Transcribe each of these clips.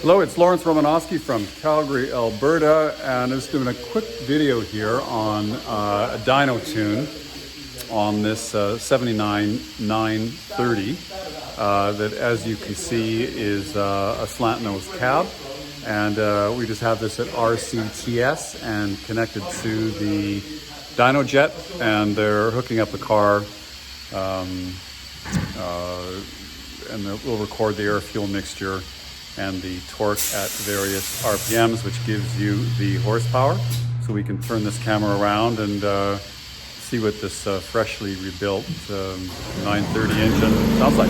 Hello, it's Lromanosky from Calgary, Alberta, and I'm just doing a quick video here on a dyno tune on this 79 930 that, as you can see, is a Slantnose cab, and we just have this at RCTS and connected to the dyno jet, and they're hooking up the car, and we'll record the air-fuel mixture and the torque at various RPMs, which gives you the horsepower. So we can turn this camera around and see what this freshly rebuilt 930 engine sounds like.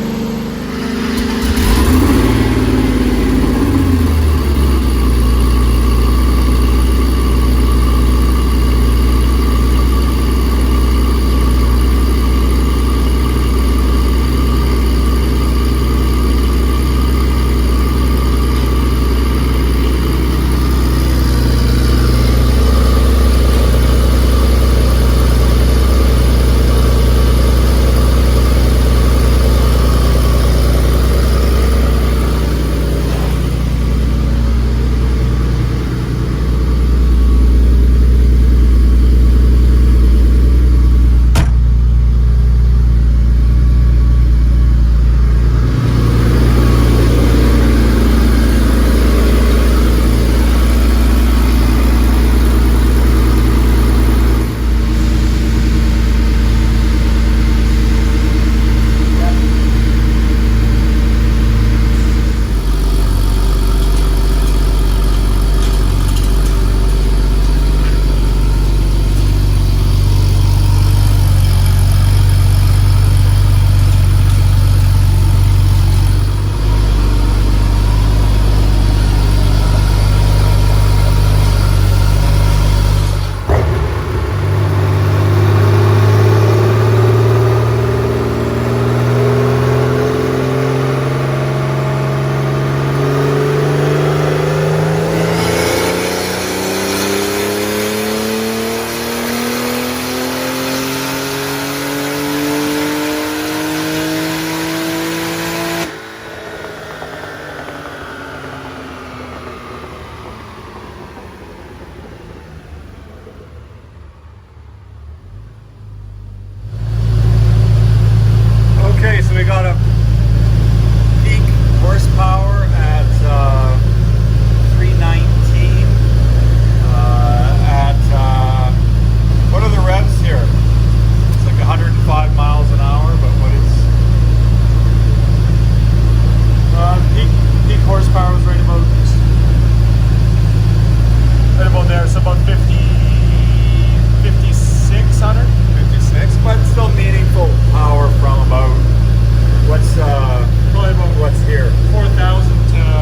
So we got a peak horsepower at 319 what are the revs here? It's like 105 miles an hour, but what is peak horsepower is right about there, so about 5600, but still meaningful power from about probably about what's here, 4,000 to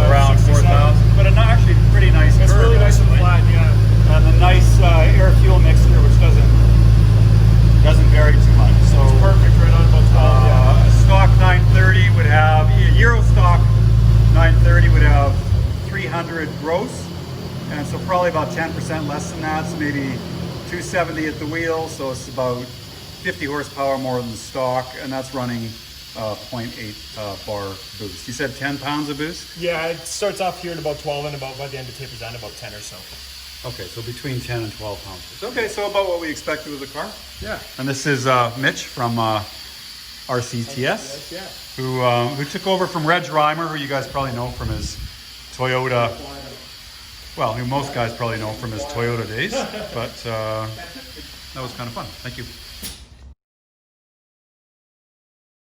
around 4,000, but actually pretty nice. It's curve, really nice actually. and flat, yeah. And the nice air-fuel mixture, which doesn't vary too much. So it's perfect, right on about 12. Yeah. A stock 930 would have, a Euro stock 930 would have 300 gross, and so probably about 10% less than that, so maybe 270 at the wheel, so it's about 50 horsepower more than stock, and that's running 0.8 bar boost. You said 10 pounds of boost? Yeah, it starts off here at about 12, and about by the end it tapers down to about 10 or so. Okay, so between 10 and 12 pounds boost. Okay, so about what we expected with the car. Yeah. And this is Mitch from RCTS, yeah. who took over from Reg Reimer, who you guys probably know from his Toyota. Well, who most guys probably know from his Toyota days, but that was kind of fun. Thank you.